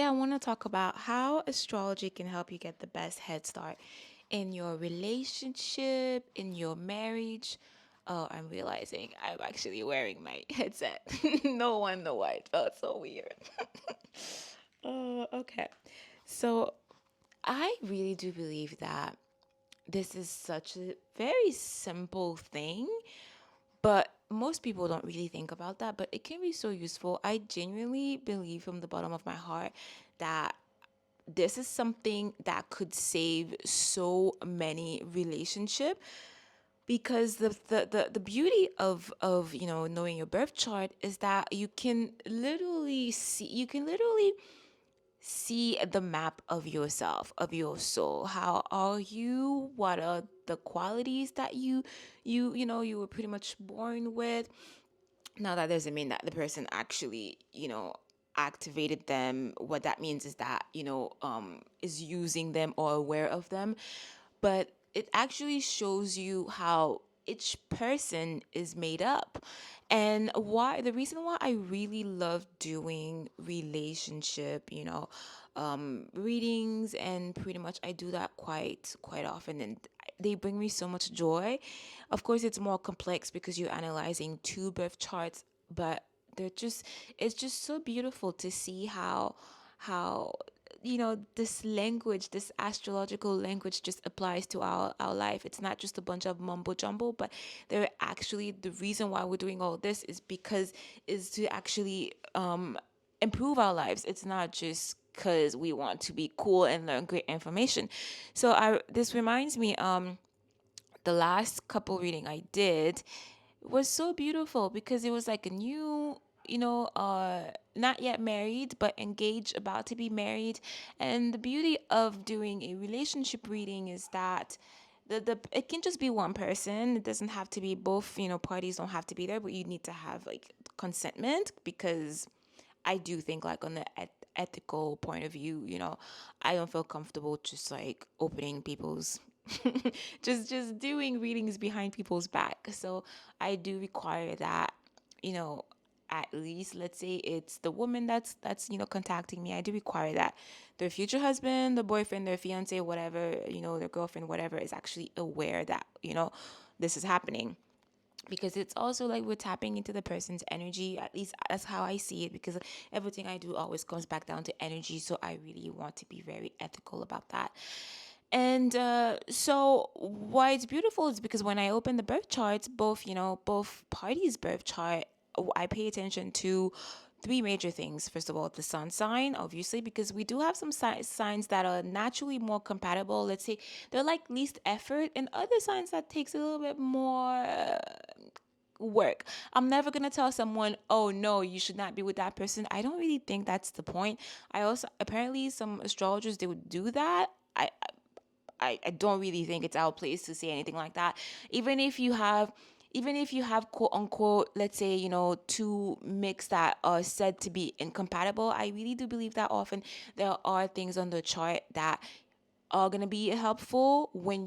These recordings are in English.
I want to talk about how astrology can help you get the best head start in your relationship, in your marriage. Oh, I'm realizing I'm actually wearing my headset. No wonder why it felt so weird. Oh, okay. So I really do believe that this is such a very simple thing, but most people don't really think about that, but it can be so useful. I genuinely believe from the bottom of my heart that this is something that could save so many relationship because the beauty of knowing your birth chart is that you can literally see the map of yourself, of your soul. How are you? What are the qualities that you were pretty much born with? Now, that doesn't mean that the person actually, activated them. What that means is that, is using them or aware of them. But it actually shows you how each person is made up. And why the reason why I really love doing relationship, readings, and pretty much I do that quite often, and they bring me so much joy. Of course, it's more complex because you're analyzing two birth charts, but they're just it's just so beautiful to see how this language, this astrological language, just applies to our life. It's not just a bunch of mumbo jumbo, but they're actually, the reason why we're doing all this is to actually improve our lives. It's not just because we want to be cool and learn great information. So I this reminds me, the last couple reading I did was so beautiful because it was like a new, not yet married but engaged, about to be married. And the beauty of doing a relationship reading is that the it can just be one person. It doesn't have to be both, parties don't have to be there, but you need to have like consentment, because I do think, like, on the ethical point of view, I don't feel comfortable just like opening people's just doing readings behind people's back. So I do require that, you know, at least, let's say it's the woman that's contacting me. I do require that their future husband, the boyfriend, their fiance, whatever, their girlfriend, whatever, is actually aware that this is happening, because it's also like we're tapping into the person's energy. At least that's how I see it, because everything I do always comes back down to energy. So I really want to be very ethical about that. And so why it's beautiful is because when I open the birth charts, both parties' birth chart, I pay attention to three major things. First of all, the sun sign, obviously, because we do have some signs that are naturally more compatible. Let's say they're like least effort, and other signs that takes a little bit more work. I'm never going to tell someone, oh no, you should not be with that person. I don't really think that's the point. I also, apparently, some astrologers, they would do that. I don't really think it's our place to say anything like that. Even if you have even if you have, quote unquote, let's say, two mix that are said to be incompatible, I really do believe that often there are things on the chart that are going to be helpful when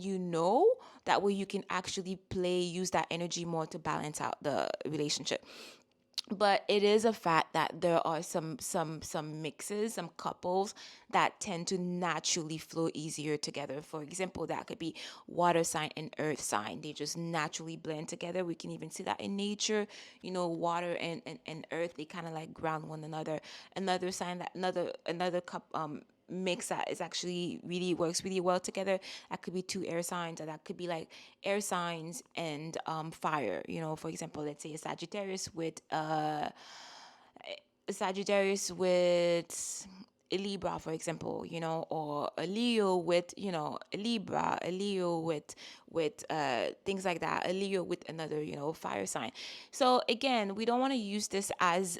that way you can actually use that energy more to balance out the relationship. But it is a fact that there are some mixes, some couples that tend to naturally flow easier together. For example, that could be water sign and earth sign. They just naturally blend together. We can even see that in nature. Water and earth, they kind of like ground one another. Another sign that another cup mix that is actually really works really well together, that could be two air signs, or that could be like air signs and fire. For example, let's say a Sagittarius with a Libra, for example, or a Leo with, a Libra, a Leo with things like that, a Leo with another, fire sign. So again, we don't want to use this as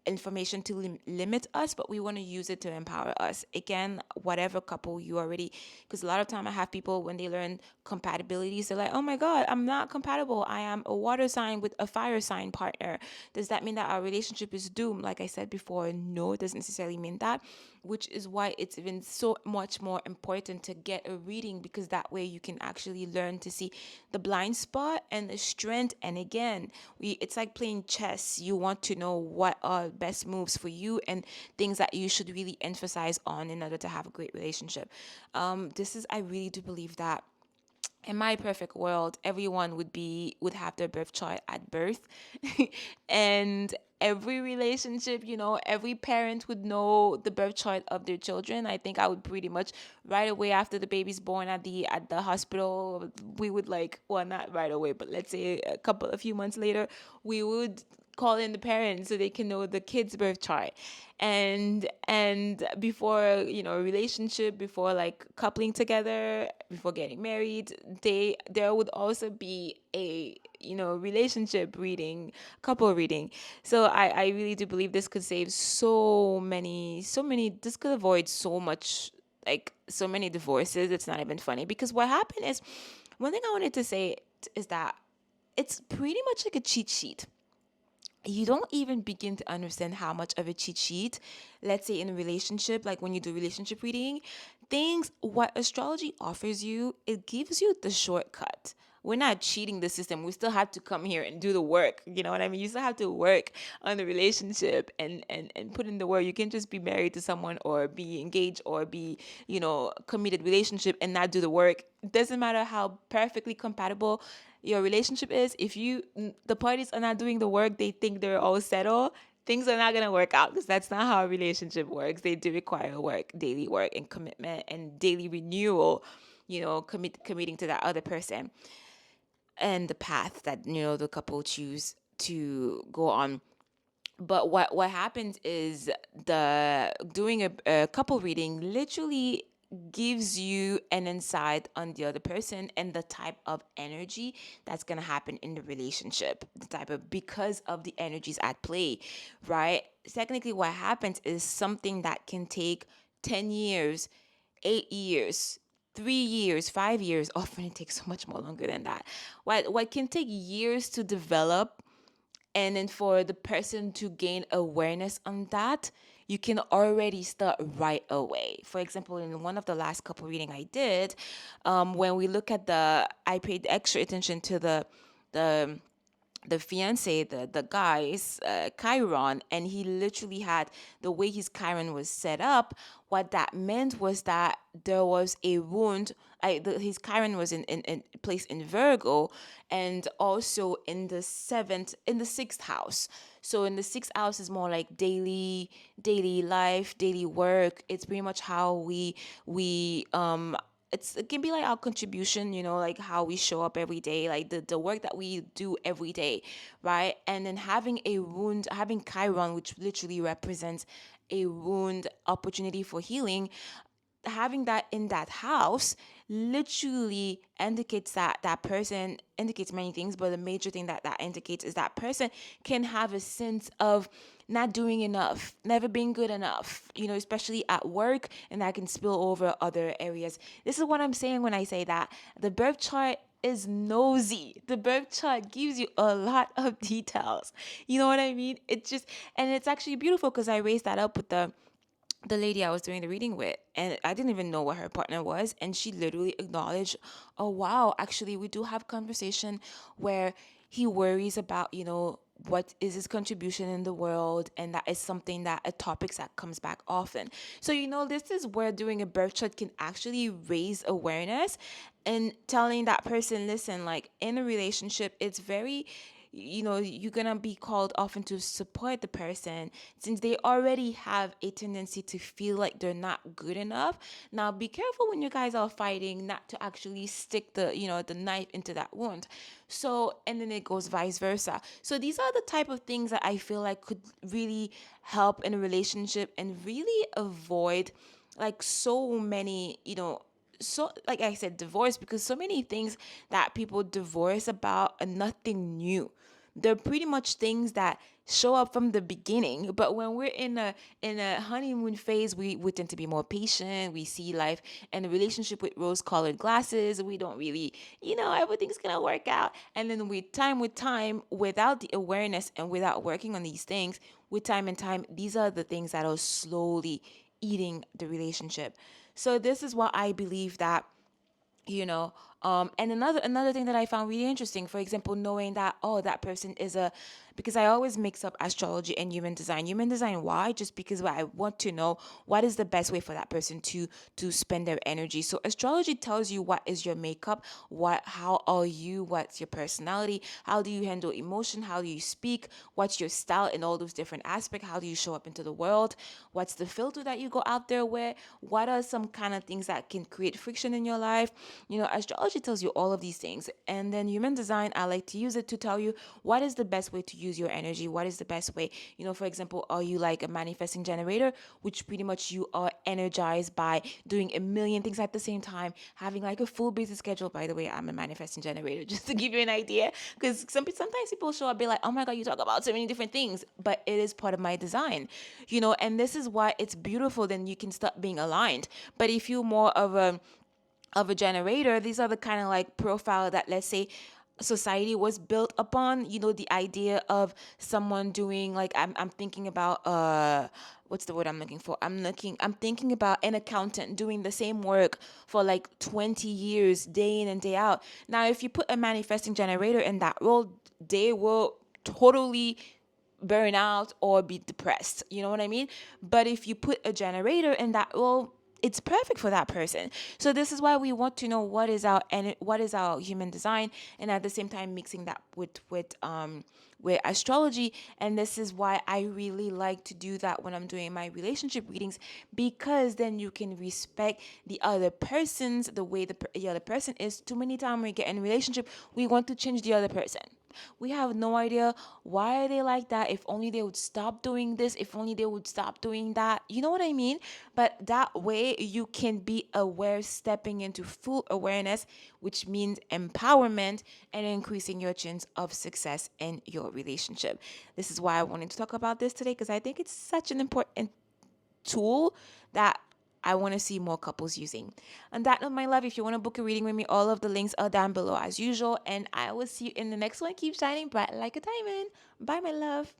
information to limit us, but we want to use it to empower us. Again, whatever couple you already, because a lot of time I have people, when they learn compatibilities, they're like, oh my God, I'm not compatible. I am a water sign with a fire sign partner. Does that mean that our relationship is doomed? Like I said before, no, it doesn't necessarily mean that. which is why it's even so much more important to get a reading, because that way you can actually learn to see the blind spot and the strength. And again, it's like playing chess. You want to know what are best moves for you and things that you should really emphasize on in order to have a great relationship. This is, I really do believe that in my perfect world, everyone would have their birth chart at birth, and every relationship, every parent would know the birth chart of their children. I think I would pretty much right away after the baby's born at the hospital, we would, like, well, not right away, but let's say a few months later, we would call in the parents so they can know the kid's birth chart. And before, a relationship, before like coupling together, before getting married, there would also be a, relationship reading, couple reading. So I really do believe this could save so many, this could avoid so much, like so many divorces. It's not even funny, because what happened is, one thing I wanted to say is that it's pretty much like a cheat sheet. You don't even begin to understand how much of a cheat sheet, let's say in a relationship, like when you do relationship reading, what astrology offers you, it gives you the shortcut. We're not cheating the system. We still have to come here and do the work. You know what I mean? You still have to work on the relationship and put in the work. You can't just be married to someone or be engaged or be, committed relationship and not do the work. It doesn't matter how perfectly compatible your relationship is. If the parties are not doing the work, they think they're all settled, things are not going to work out, because that's not how a relationship works. They do require work, daily work and commitment and daily renewal, committing to that other person and the path that, the couple choose to go on. But what happens is, the doing a couple reading literally gives you an insight on the other person and the type of energy that's going to happen in the relationship, the type of, because of the energies at play, right? Technically, what happens is something that can take 10 years, 8 years, 3 years, 5 years. Often it takes so much more longer than that. What can take years to develop, and then for the person to gain awareness on that, you can already start right away. For example, in one of the last couple reading I did, when we look at I paid extra attention to the the fiance, the guy's Chiron, and he literally had, the way his Chiron was set up. What that meant was that there was a wound. His Chiron was in placed in Virgo, and also in the sixth house. So in the sixth house is more like daily life, daily work. It's pretty much how we it can be like our contribution, like how we show up every day, like the work that we do every day, right? And then having Chiron, which literally represents a wound, opportunity for healing, having that in that house literally indicates that person indicates many things, but the major thing that indicates is that person can have a sense of not doing enough, never being good enough, especially at work, and that can spill over other areas. This is what I'm saying when I say that the birth chart is nosy. The birth chart gives you a lot of details. You know what I mean? And it's actually beautiful, because I raised that up with the lady I was doing the reading with, and I didn't even know what her partner was, and she literally acknowledged, "Oh wow, actually we do have conversation where he worries about, what is his contribution in the world, and that is something that a topic that comes back often." So, this is where doing a birth chart can actually raise awareness and telling that person, listen, like in a relationship, it's very, you're gonna be called often to support the person, since they already have a tendency to feel like they're not good enough. Now be careful when you guys are fighting, not to actually stick the knife into that wound. So, and then it goes vice versa. So these are the type of things that I feel like could really help in a relationship and really avoid, like, so many, so, like I said, divorce, because so many things that people divorce about are nothing new. They're pretty much things that show up from the beginning. But when we're in a honeymoon phase, we tend to be more patient. We see life and the relationship with rose-colored glasses. We don't really, everything's gonna work out. And then with time, without the awareness and without working on these things, with time and time, these are the things that'll slowly eating the relationship. So this is why I believe that, you know and another thing that I found really interesting, for example, knowing that, oh, that person is a, because I always mix up astrology and human design. Why? Just because I want to know what is the best way for that person to spend their energy. So astrology tells you what is your makeup, how are you, what's your personality, how do you handle emotion, how do you speak, what's your style in all those different aspects, how do you show up into the world, what's the filter that you go out there with, what are some kind of things that can create friction in your life. Astrology tells you all of these things. And then human design, I like to use it to tell you what is the best way to use your energy, what is the best way. For example, are you like a manifesting generator, which pretty much you are energized by doing a million things at the same time, having like a full busy schedule. By the way, I'm a manifesting generator, just to give you an idea, because sometimes people show up be like, oh my god, you talk about so many different things, but it is part of my design. And this is why it's beautiful. Then you can start being aligned. But if you're more of a generator, these are the kind of like profile that, let's say, society was built upon. The idea of someone doing, like, I'm thinking about, what's the word I'm looking for, I'm thinking about an accountant doing the same work for like 20 years, day in and day out. Now if you put a manifesting generator in that role, they will totally burn out or be depressed. You know what I mean? But if you put a generator in that role, it's perfect for that person. So this is why we want to know what is our human design, and at the same time mixing that with astrology. And this is why I really like to do that when I'm doing my relationship readings, because then you can respect the other person's, the way the other person is. Too many times we get in a relationship, we want to change the other person. We have no idea why are they like that. If only they would stop doing this, if only they would stop doing that. You know what I mean? But that way you can be aware, stepping into full awareness, which means empowerment and increasing your chance of success in your relationship. This is why I wanted to talk about this today, because I think it's such an important tool that I want to see more couples using. On that note, my love, if you want to book a reading with me, all of the links are down below as usual. And I will see you in the next one. Keep shining bright like a diamond. Bye, my love.